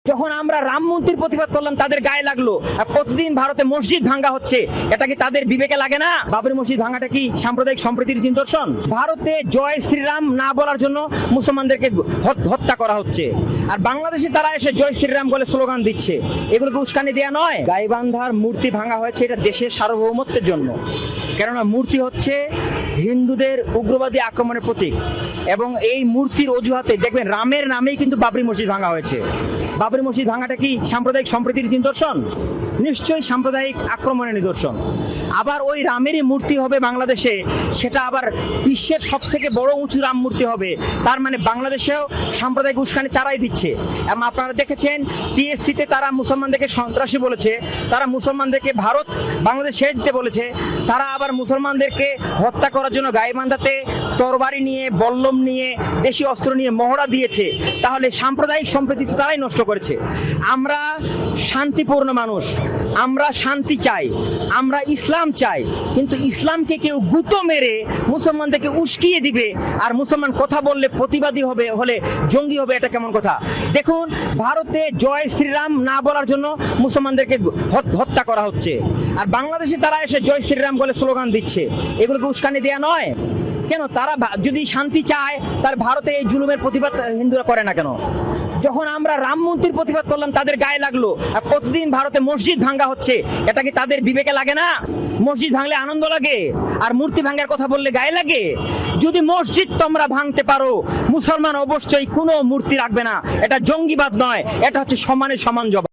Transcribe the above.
যখন আমরা রাম মন্দির প্রতিবাদ করলাম তাদের গায়ে লাগলো, আর প্রতিদিন ভারতে মসজিদ ভাঙ্গা হচ্ছে, এটা কি তাদের বিবেকে লাগে না? বাবরি মসজিদ ভাঙ্গাটা কি সাম্প্রদায়িক সম্প্রীতির নিদর্শন? ভারতে জয় শ্রীরাম না বলার জন্য মুসলমানদেরকে হত্যা করা হচ্ছে, আর বাংলাদেশে তারা এসে জয় শ্রীরাম বলে স্লোগান দিচ্ছে। এগুলোকে উস্কানি দেয়া নয়? গাইবান্ধার মূর্তি ভাঙা হয়েছে এটা দেশের সার্বভৌমত্বের জন্য, কেননা মূর্তি হচ্ছে হিন্দুদের উগ্রবাদী আক্রমণের প্রতীক, এবং এই মূর্তির অজুহাতে দেখবেন রামের নামেই কিন্তু বাবরি মসজিদ ভাঙা হয়েছে। বাবরি মসজিদ ভাঙাটা কি সাম্প্রদায়িক সম্প্রীতির নিদর্শন? নিশ্চয়ই সাম্প্রদায়িক আক্রমণের নিদর্শন। আবার ওই রামেরই মূর্তি হবে বাংলাদেশে, সেটা আবার বিশ্বের সব থেকে বড় উঁচু রাম মূর্তি হবে, তার মানে বাংলাদেশেও সাম্প্রদায়িক উস্কানি তারাই দিচ্ছে। এবং আপনারা দেখেছেন টিএসসিতে তারা মুসলমানদেরকে সন্ত্রাসী বলেছে, তারা মুসলমানদেরকে ভারত বাংলাদেশ ছেড়ে দিতে বলেছে, তারা আবার মুসলমানদেরকে হত্যা করার জন্য গাইবান্ধাতে তরবারি নিয়ে, বল্লম নিয়ে, দেশি অস্ত্র নিয়ে মহড়া দিয়েছে। তাহলে সাম্প্রদায়িক সম্প্রীতি তো তারাই নষ্ট করেছে। আমরা শান্তিপূর্ণ মানুষ, আমরা শান্তি চাই, আমরা ইসলাম চাই, কিন্তু ইসলামকে কেউ গুঁতো মেরে মুসলমানদেরকে উস্কিয়ে দিবে, আর মুসলমান কথা বললে প্রতিবাদী হলে জঙ্গি হবে, এটা কেমন কথা? দেখুন, ভারতে জয় শ্রীরাম না বলার জন্য মুসলমানদেরকে হত্যা করা হচ্ছে, আর বাংলাদেশে তারা এসে জয় শ্রীরাম বলে স্লোগান দিচ্ছে। এগুলোকে উস্কানি দেয়া নয়? কেন? তারা যদি শান্তি চায় তার ভারতে এই জুলুমের প্রতিবাদ হিন্দুরা করে না কেন? যখন আমরা রাম মন্দির প্রতিবাদ করলাম তাদের গায়ে লাগলো, আর প্রতিদিন ভারতে মসজিদ ভাঙ্গা হচ্ছে, এটা কি তাদের বিবেকে লাগে না? মসজিদ ভাঙলে আনন্দ লাগে, আর মূর্তি ভাঙার কথা বললে গায়ে লাগে? যদি মসজিদ তোমরা ভাঙতে পারো, মুসলমান অবশ্যই কোনো মূর্তি রাখবে না। এটা জঙ্গিবাদ নয়, এটা হচ্ছে সমানে সমান জবাব।